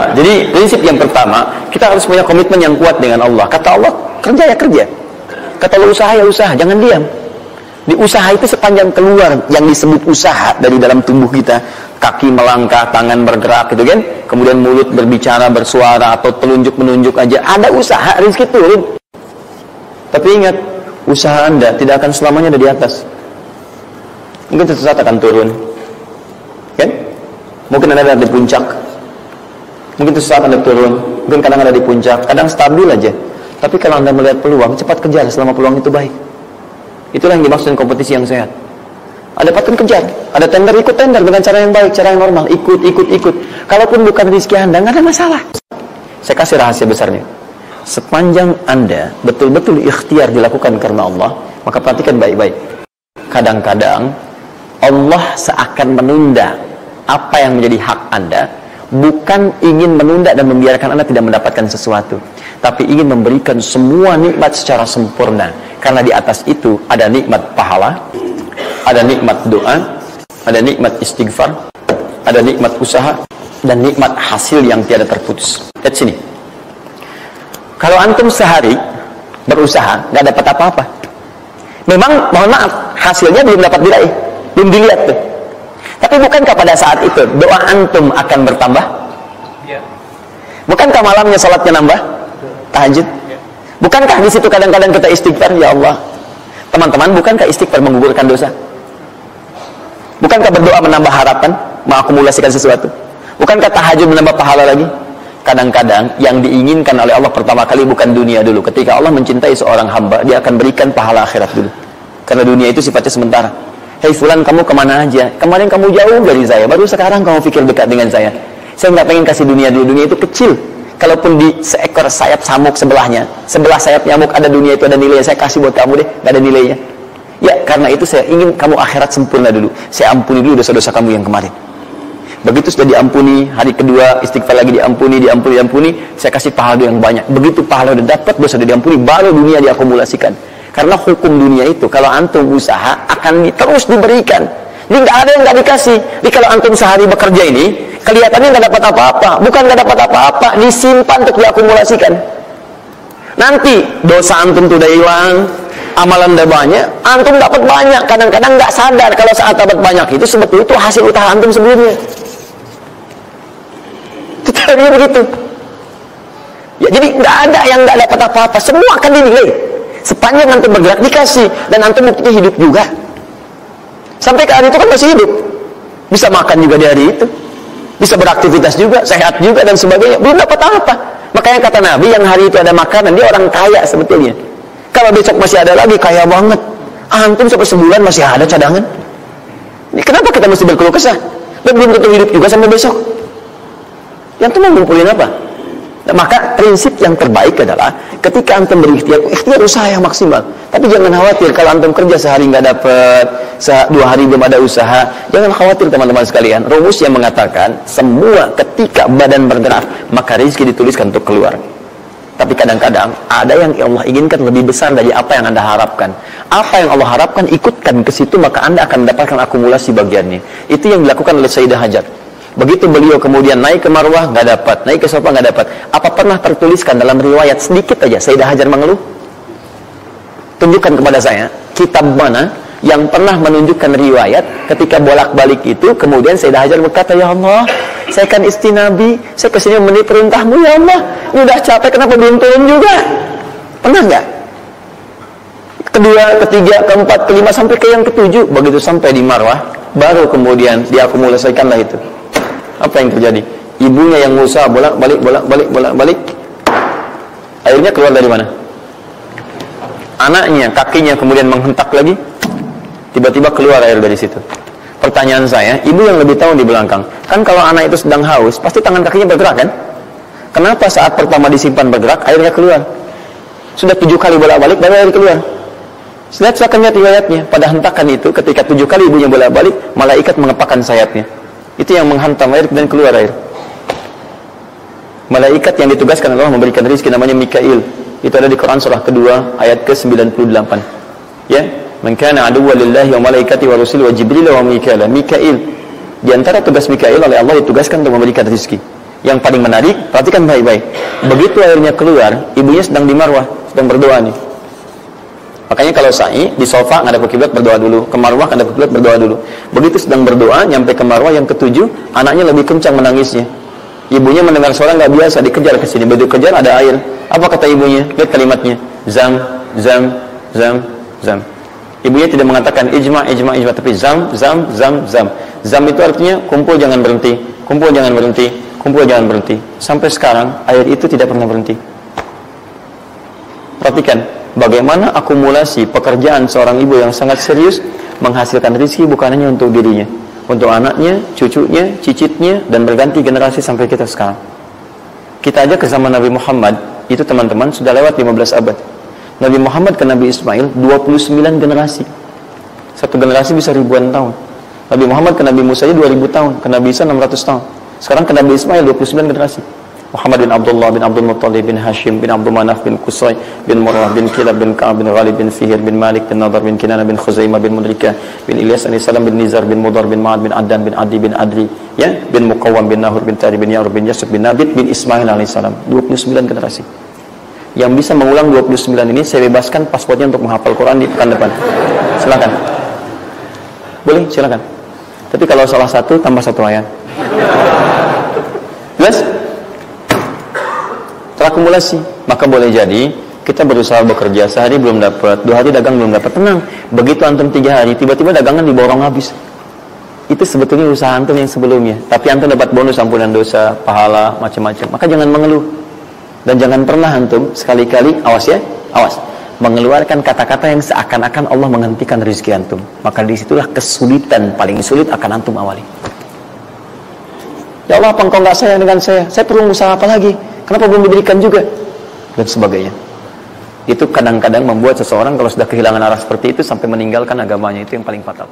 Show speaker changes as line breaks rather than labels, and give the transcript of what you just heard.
Ya, jadi prinsip yang pertama, kita harus punya komitmen yang kuat dengan Allah. Kata Allah, kerja ya kerja. Kata Allah, usaha ya usaha, jangan diam. Di usaha itu sepanjang keluar yang disebut usaha dari dalam tubuh kita, kaki melangkah, tangan bergerak gitu kan, kemudian mulut berbicara, bersuara atau telunjuk menunjuk aja, ada usaha, rezeki turun. Tapi ingat, usaha Anda tidak akan selamanya ada di atas. Mungkin suatu saat akan turun, kan? Mungkin Anda ada di puncak, mungkin suatu saat Anda turun, mungkin kadang ada di puncak, kadang stabil aja. Tapi kalau Anda melihat peluang, cepat kejar selama peluang itu baik. Itulah yang dimaksud kompetisi yang sehat. Ada paten kejar, ada tender, ikut tender dengan cara yang baik, cara yang normal, ikut. Kalaupun bukan rezeki Anda, nggak ada masalah. Saya kasih rahasia besarnya. Sepanjang Anda betul-betul ikhtiar dilakukan karena Allah, maka perhatikan baik-baik. Kadang-kadang Allah seakan menunda apa yang menjadi hak Anda, bukan ingin menunda dan membiarkan Anda tidak mendapatkan sesuatu, tapi ingin memberikan semua nikmat secara sempurna. Karena di atas itu ada nikmat pahala, ada nikmat doa, ada nikmat istighfar, ada nikmat usaha, dan nikmat hasil yang tiada terputus. Lihat sini. Kalau antum sehari berusaha, nggak dapat apa-apa. Memang, mohon maaf, hasilnya belum dapat diraih, belum dilihat tuh. Tapi bukankah pada saat itu doa antum akan bertambah? Bukankah malamnya salatnya nambah? Tahajud? Bukankah di situ kadang-kadang kita istighfar, ya Allah? Teman-teman, bukankah istighfar menggugurkan dosa? Bukankah berdoa menambah harapan, mengakumulasikan sesuatu? Bukankah tahajud menambah pahala lagi? Kadang-kadang yang diinginkan oleh Allah pertama kali bukan dunia dulu. Ketika Allah mencintai seorang hamba, dia akan berikan pahala akhirat dulu. Karena dunia itu sifatnya sementara. Hei fulan, kamu kemana aja? Kemarin kamu jauh dari saya, baru sekarang kamu pikir dekat dengan saya. Saya nggak pengen kasih dunia dulu, dunia itu kecil. Kalaupun di seekor sayap samuk sebelahnya, sebelah sayap nyamuk ada dunia itu, ada nilainya, saya kasih buat kamu deh, nggak ada nilainya. Ya, karena itu saya ingin kamu akhirat sempurna dulu. Saya ampuni dulu dosa-dosa kamu yang kemarin. Begitu sudah diampuni, hari kedua istighfar lagi diampuni, saya kasih pahala yang banyak. Begitu pahala udah dapat, dosa udah diampuni, baru dunia diakumulasikan. Karena hukum dunia itu, kalau antum usaha akan terus diberikan. Ini nggak ada yang nggak dikasih. Jadi kalau antum sehari bekerja ini, kelihatannya nggak dapat apa-apa. Bukan nggak dapat apa-apa, disimpan untuk diakumulasikan. Nanti dosa antum tuh udah hilang, amalan udah banyak, antum dapat banyak. Kadang-kadang nggak sadar kalau saat dapat banyak itu sebetulnya itu hasil usaha antum sebelumnya. Itu tadi begitu. Ya, jadi nggak ada yang nggak dapat apa-apa. Semua akan dinilai. Sepanjang antum bergerak dikasih, dan antum buktinya hidup juga. Sampai ke hari itu kan masih hidup, bisa makan juga di hari itu, bisa beraktivitas juga, sehat juga dan sebagainya. Belum dapat apa. Makanya kata Nabi, yang hari itu ada makanan, dia orang kaya sebetulnya. Kalau besok masih ada lagi, kaya banget. Antum sampai sebulan masih ada cadangan. Ini kenapa kita mesti berkeluh kesah? Dan belum tentu hidup juga sampai besok. Yang itu mau ngumpulin apa? Nah, maka prinsip yang terbaik adalah ketika antum berikhtiar, ikhtiar usaha yang maksimal. Tapi jangan khawatir kalau antum kerja sehari nggak dapat, 2 hari belum ada usaha. Jangan khawatir teman-teman sekalian. Rumus yang mengatakan semua ketika badan bergerak maka rezeki dituliskan untuk keluar. Tapi kadang-kadang ada yang Allah inginkan lebih besar dari apa yang Anda harapkan. Apa yang Allah harapkan ikutkan ke situ, maka Anda akan mendapatkan akumulasi bagiannya. Itu yang dilakukan oleh Sayyidah Hajar. Begitu beliau kemudian naik ke Marwah, nggak dapat, naik ke Safa, nggak dapat. Apa pernah tertuliskan dalam riwayat sedikit aja Sayyidah Hajar mengeluh? Tunjukkan kepada saya kitab mana yang pernah menunjukkan riwayat ketika bolak-balik itu kemudian Sayyidah Hajar berkata, ya Allah, saya kan istri Nabi, saya kesini memenuhi perintahmu, ya Allah, ini udah capek, kenapa belum turun juga? Pernah nggak? Kedua, ketiga, keempat, kelima, sampai ke yang ketujuh. Begitu sampai di Marwah, baru kemudian diakumulasikanlah itu. Apa yang terjadi? Ibunya yang berusaha bolak-balik. Akhirnya keluar dari mana? Anaknya, kakinya kemudian menghentak lagi. Tiba-tiba keluar air dari situ. Pertanyaan saya, ibu yang lebih tahu di belakang. Kan kalau anak itu sedang haus, pasti tangan kakinya bergerak kan? Kenapa saat pertama disimpan bergerak, airnya keluar? Sudah 7 kali bolak-balik, baru air keluar. Silakan lihat riwayatnya. Pada hentakan itu, ketika 7 kali ibunya bolak-balik, malaikat mengepakkan sayapnya. Itu yang menghantam air dan keluar air. Malaikat yang ditugaskan Allah memberikan rezeki namanya Mikail. Itu ada di Quran surah kedua ayat ke-98. Ya, man kana aduwwan lillahi wa malaikati wa rusuli wa jibril wa mikail. Mikail. Di antara tugas Mikail oleh Allah ditugaskan untuk memberikan rezeki. Yang paling menarik, perhatikan baik-baik. Begitu airnya keluar, ibunya sedang di marwah, sedang berdoa nih. Makanya kalau sa'i di sofa ngadep ke kiblat berdoa dulu, ke marwah ngadep ke kiblat berdoa dulu. Begitu sedang berdoa nyampe ke marwah yang ketujuh, anaknya lebih kencang menangisnya. Ibunya mendengar suara nggak biasa, dikejar ke sini. Begitu kejar ada air. Apa kata ibunya? Lihat kalimatnya. Zam, zam, zam, zam. Ibunya tidak mengatakan ijma, tapi zam, zam, zam, zam. Zam itu artinya kumpul jangan berhenti, kumpul jangan berhenti, kumpul jangan berhenti. Sampai sekarang air itu tidak pernah berhenti. Perhatikan bagaimana akumulasi pekerjaan seorang ibu yang sangat serius menghasilkan rezeki bukan hanya untuk dirinya, untuk anaknya, cucunya, cicitnya, dan berganti generasi sampai kita sekarang. Kita aja ke zaman Nabi Muhammad, itu teman-teman sudah lewat 15 abad. Nabi Muhammad ke Nabi Ismail 29 generasi. Satu generasi bisa ribuan tahun. Nabi Muhammad ke Nabi Musa 2000 tahun, ke Nabi Isa 600 tahun. Sekarang ke Nabi Ismail 29 generasi. Muhammad bin Abdullah bin Abdul Muttalib bin Hashim bin Abdul Manaf bin Qusay bin Murrah bin Kilab bin Ka'ab bin Ghalib bin Fihir bin Malik bin Nadar bin Kinana bin Khuzaimah bin Mudrikah bin Ilyas alaihissalam bin Nizar bin Mudar bin Ma'ad bin Addan bin Adi bin Adri, ya, bin Muqawwam bin Nahur bin Tari bin Ya'rub bin Yasub bin Nabit bin Ismail alaihissalam. 29 generasi. Yang bisa mengulang 29 ini saya bebaskan paspornya untuk menghafal Quran di pekan depan. Silakan. Boleh, silakan. Tapi kalau salah satu tambah satu ayat. Jelas? Terakumulasi. Maka boleh jadi kita berusaha bekerja sehari belum dapat, 2 hari dagang belum dapat, tenang. Begitu antum 3 hari tiba-tiba dagangan diborong habis. Itu sebetulnya usaha antum yang sebelumnya. Tapi antum dapat bonus ampunan dosa, pahala, macam-macam. Maka jangan mengeluh. Dan jangan pernah antum sekali-kali, awas ya, awas, mengeluarkan kata-kata yang seakan-akan Allah menghentikan rezeki antum. Maka disitulah kesulitan paling sulit akan antum awali. Ya Allah, apa engkau nggak sayang dengan saya? Saya perlu usaha apa lagi? Kenapa belum diberikan juga? Dan sebagainya. Itu kadang-kadang membuat seseorang kalau sudah kehilangan arah seperti itu sampai meninggalkan agamanya, itu yang paling fatal.